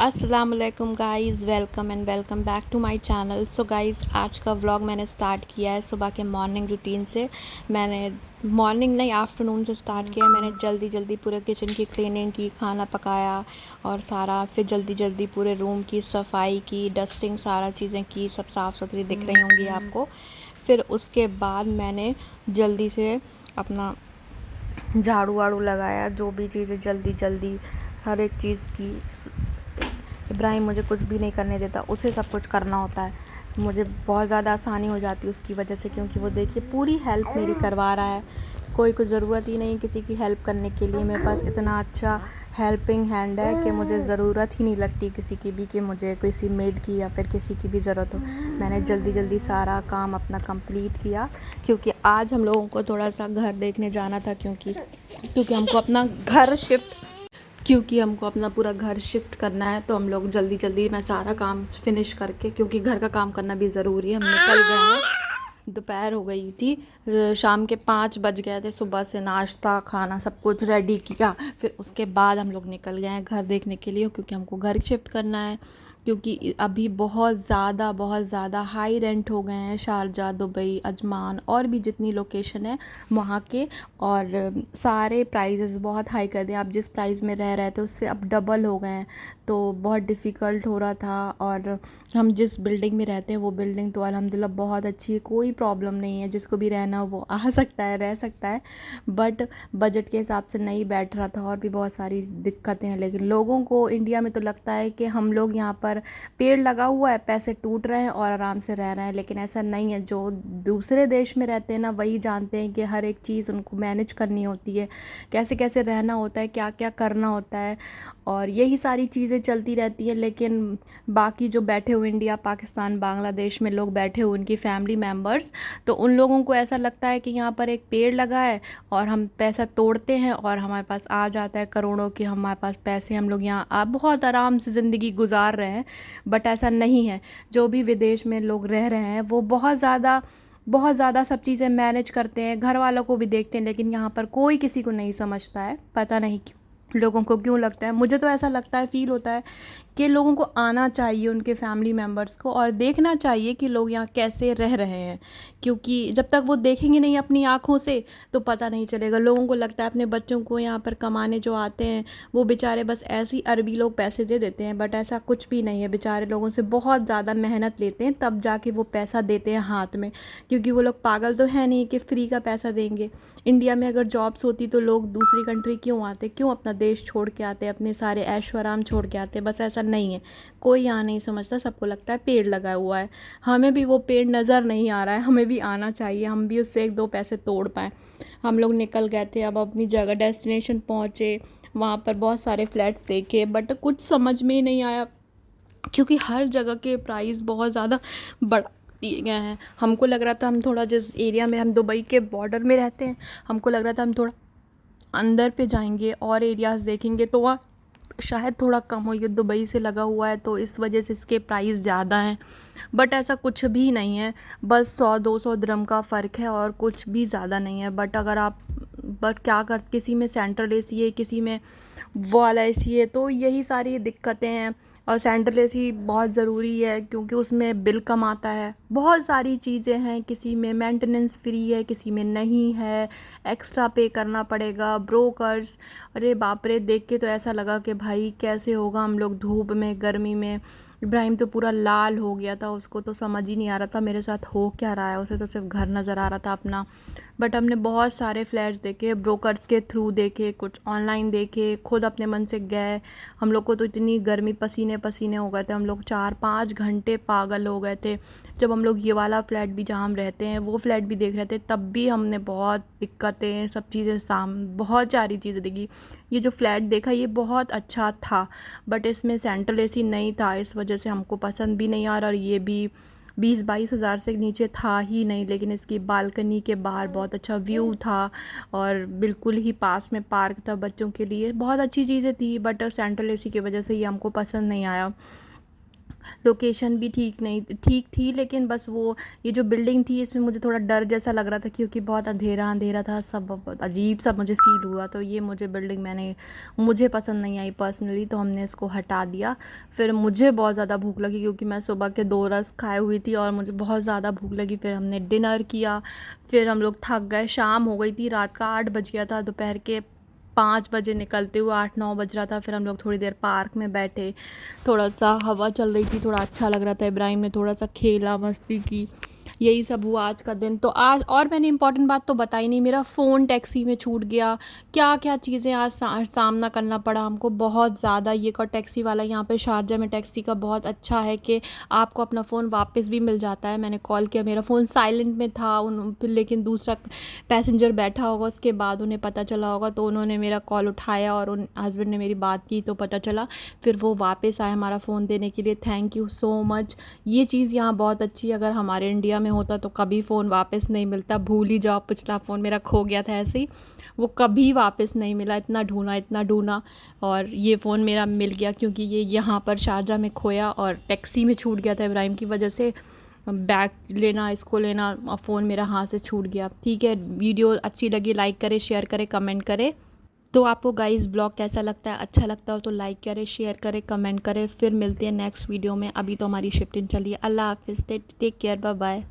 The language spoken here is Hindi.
अस्सलाम वालेकुम guys, welcome and welcome back to my channel. So guys, आज का व्लॉग मैंने स्टार्ट किया है सुबह के मॉर्निंग रूटीन से। मैंने मॉर्निंग नहीं, आफ्टरनून से स्टार्ट किया। मैंने जल्दी जल्दी पूरे किचन की क्लीनिंग की, खाना पकाया और सारा, फिर जल्दी जल्दी पूरे रूम की सफाई की, डस्टिंग, सारा चीज़ें की। सब साफ़ सुथरी दिख रही होंगी आपको। फिर उसके बाद मैंने जल्दी से अपना झाड़ू वाड़ू लगाया, जो भी चीज़ें जल्दी जल्दी हर एक चीज़ की। इब्राहिम मुझे कुछ भी नहीं करने देता, उसे सब कुछ करना होता है। मुझे बहुत ज़्यादा आसानी हो जाती है उसकी वजह से, क्योंकि वो देखिए पूरी हेल्प मेरी करवा रहा है। कोई ज़रूरत ही नहीं किसी की हेल्प करने के लिए। मेरे पास इतना अच्छा हेल्पिंग हैंड है कि मुझे ज़रूरत ही नहीं लगती किसी की भी, कि मुझे किसी मेड की या फिर किसी की भी ज़रूरत हो। मैंने जल्दी जल्दी सारा काम अपना कंप्लीट किया, क्योंकि आज हम लोगों को थोड़ा सा घर देखने जाना था, क्योंकि हमको अपना पूरा घर शिफ्ट करना है। तो हम लोग जल्दी जल्दी मैं सारा काम फिनिश करके, क्योंकि घर का काम करना भी ज़रूरी है, हम निकल गए हैं। दोपहर हो गई थी, शाम के 5 बज गए थे। सुबह से नाश्ता खाना सब कुछ रेडी किया, फिर उसके बाद हम लोग निकल गए हैं घर देखने के लिए, क्योंकि हमको घर शिफ्ट करना है। क्योंकि अभी बहुत ज़्यादा हाई रेंट हो गए हैं शारजा, दुबई, अजमान और भी जितनी लोकेशन है वहाँ के। और सारे प्राइजेस बहुत हाई कर दिए। आप जिस प्राइस में रह रहे थे उससे अब डबल हो गए हैं, तो बहुत डिफ़िकल्ट हो रहा था। और हम जिस बिल्डिंग में रहते हैं वो बिल्डिंग तो अल्हम्दुलिल्लाह बहुत अच्छी है, कोई प्रॉब्लम नहीं है। जिसको भी रहना हो वो आ सकता है, रह सकता है। बट बजट के हिसाब से नहीं बैठ रहा था, और भी बहुत सारी दिक्कतें हैं। लेकिन लोगों को इंडिया में तो लगता है कि हम लोग यहाँ पर पेड़ लगा हुआ है, पैसे टूट रहे हैं और आराम से रह रहे हैं, लेकिन ऐसा नहीं है। जो दूसरे देश में रहते हैं ना, वही जानते हैं कि हर एक चीज़ उनको मैनेज करनी होती है, कैसे कैसे रहना होता है, क्या क्या करना होता है, और यही सारी चीज़ें चलती रहती हैं। लेकिन बाकी जो बैठे हुए इंडिया, पाकिस्तान, बांग्लादेश में लोग बैठे हुए, उनकी फैमिली मेम्बर्स, तो उन लोगों को ऐसा लगता है कि यहाँ पर एक पेड़ लगा है और हम पैसा तोड़ते हैं और हमारे पास आ जाता है करोड़ों की, हमारे पास पैसे, हम लोग यहाँ आप बहुत आराम से ज़िंदगी गुजार रहे हैं। बट ऐसा नहीं है। जो भी विदेश में लोग रह रहे हैं वो बहुत ज़्यादा सब चीज़ें मैनेज करते हैं, घर वालों को भी देखते हैं, लेकिन यहाँ पर कोई किसी को नहीं समझता है। पता नहीं क्यों, लोगों को क्यों लगता है। मुझे तो ऐसा लगता है, फ़ील होता है कि लोगों को आना चाहिए, उनके फैमिली मेम्बर्स को, और देखना चाहिए कि लोग यहाँ कैसे रह रहे हैं। क्योंकि जब तक वो देखेंगे नहीं अपनी आँखों से तो पता नहीं चलेगा। लोगों को लगता है अपने बच्चों को यहाँ पर कमाने जो आते हैं वो बेचारे बस ऐसे ही अरबी लोग पैसे दे देते हैं, बट ऐसा कुछ भी नहीं है। बेचारे लोगों से बहुत ज़्यादा मेहनत लेते हैं, तब जाके वो पैसा देते हैं हाथ में। क्योंकि वो लोग पागल तो है नहीं कि फ्री का पैसा देंगे। इंडिया में अगर जॉब्स होती तो लोग दूसरी कंट्री क्यों आते, क्यों अपना देश छोड़ के आते, अपने सारे ऐशो आराम छोड़ के आते। बस ऐसा नहीं है, कोई यहाँ नहीं समझता। सबको लगता है पेड़ लगा हुआ है। हमें भी वो पेड़ नज़र नहीं आ रहा है, हमें भी आना चाहिए, हम भी उससे 1-2 पैसे तोड़ पाएँ। हम लोग निकल गए थे, अब अपनी जगह डेस्टिनेशन पहुँचे। वहाँ पर बहुत सारे फ्लैट्स देखे, बट कुछ समझ में ही नहीं आया, क्योंकि हर जगह के प्राइस बहुत ज़्यादा बढ़ा दिए गए हैं। हमको लग रहा था, हम थोड़ा जिस एरिया में, हम दुबई के बॉर्डर में रहते हैं, हमको लग रहा था हम थोड़ा अंदर पे जाएंगे और एरियाज़ देखेंगे तो वहाँ शायद थोड़ा कम हो। ये दुबई से लगा हुआ है तो इस वजह से इसके प्राइस ज़्यादा हैं, बट ऐसा कुछ भी नहीं है। बस 100-200 दिरहम का फ़र्क है और कुछ भी ज़्यादा नहीं है। बट क्या कर, किसी में सेंट्रल एसी है, किसी में वो वाला एसी है, तो यही सारी दिक्कतें हैं। और सेंट्रल एसी बहुत ज़रूरी है, क्योंकि उसमें बिल कम आता है। बहुत सारी चीज़ें हैं, किसी में मेंटेनेंस फ्री है, किसी में नहीं है, एक्स्ट्रा पे करना पड़ेगा, ब्रोकर्स। अरे बाप रे, देख के तो ऐसा लगा कि भाई कैसे होगा हम लोग धूप में, गर्मी में। इब्राहिम तो पूरा लाल हो गया था, उसको तो समझ ही नहीं आ रहा था मेरे साथ हो क्या रहा है। उसे तो सिर्फ घर नज़र आ रहा था अपना। बट हमने बहुत सारे फ्लैट्स देखे, ब्रोकर्स के थ्रू देखे, कुछ ऑनलाइन देखे, खुद अपने मन से गए। हम लोग को तो इतनी गर्मी, पसीने पसीने हो गए थे, हम लोग 4-5 घंटे पागल हो गए थे। जब हम लोग ये वाला फ्लैट भी जहाँ हम रहते हैं वो फ्लैट भी देख रहे थे, तब भी हमने बहुत दिक्कतें, सब चीज़ें बहुत सारी चीज़ें देखी। ये जो फ्लैट देखा ये बहुत अच्छा था, बट इसमें सेंट्रल एसी नहीं था, इस वजह से हमको पसंद भी नहीं आ रहा। और ये भी 20-22 हज़ार से नीचे था ही नहीं। लेकिन इसकी बालकनी के बाहर बहुत अच्छा व्यू था, और बिल्कुल ही पास में पार्क था बच्चों के लिए, बहुत अच्छी चीज़ें थी। बट सेंट्रल एसी की वजह से ये हमको पसंद नहीं आया। लोकेशन भी ठीक थी, लेकिन बस वो ये जो बिल्डिंग थी इसमें मुझे थोड़ा डर जैसा लग रहा था, क्योंकि बहुत अंधेरा अंधेरा था, सब बहुत अजीब सा मुझे फ़ील हुआ। तो ये मुझे बिल्डिंग मुझे पसंद नहीं आई पर्सनली, तो हमने इसको हटा दिया। फिर मुझे बहुत ज़्यादा भूख लगी, क्योंकि मैं सुबह के 2 रस खाए हुई थी और मुझे बहुत ज़्यादा भूख लगी। फिर हमने डिनर किया, फिर हम लोग थक गए, शाम हो गई थी, रात का 8 बज गया था, दोपहर के 5 बजे निकलते हुए 8-9 बज रहा था। फिर हम लोग थोड़ी देर पार्क में बैठे, थोड़ा सा हवा चल रही थी, थोड़ा अच्छा लग रहा था। इब्राहिम ने थोड़ा सा खेला, मस्ती की, यही सब हुआ आज का दिन। तो आज और मैंने इंपॉर्टेंट बात तो बताई नहीं, मेरा फ़ोन टैक्सी में छूट गया, क्या क्या चीज़ें आज सामना करना पड़ा हमको बहुत ज़्यादा। ये का टैक्सी वाला यहाँ पे शारजा में टैक्सी का बहुत अच्छा है कि आपको अपना फ़ोन वापस भी मिल जाता है। मैंने कॉल किया, मेरा फ़ोन साइलेंट में था, फिर लेकिन दूसरा पैसेंजर बैठा होगा, उसके बाद उन्हें पता चला होगा, तो उन्होंने मेरा कॉल उठाया और उन हस्बैंड ने मेरी बात की, तो पता चला। फिर वो वापस आए हमारा फ़ोन देने के लिए। Thank you so much. ये चीज़ यहाँ बहुत अच्छी है, अगर हमारे इंडिया में होता तो कभी फ़ोन वापस नहीं मिलता, भूल ही जाओ। पिछला फ़ोन मेरा खो गया था ऐसे ही, वो कभी वापस नहीं मिला, इतना ढूंढा और ये फ़ोन मेरा मिल गया, क्योंकि ये यहाँ पर शारजा में खोया और टैक्सी में छूट गया था इब्राहिम की वजह से। बैग लेना, इसको लेना, फ़ोन मेरा हाथ से छूट गया। ठीक है, वीडियो अच्छी लगी लाइक करें, शेयर करें, कमेंट करें। तो आपको गाइस ब्लॉग कैसा लगता है, अच्छा लगता हो तो लाइक करें, शेयर करें, कमेंट करें। फिर मिलते हैं नेक्स्ट वीडियो में। अभी तो हमारी शिफ्टिंग चली है। अल्लाह हाफिज़, टेक केयर, बाय बाय।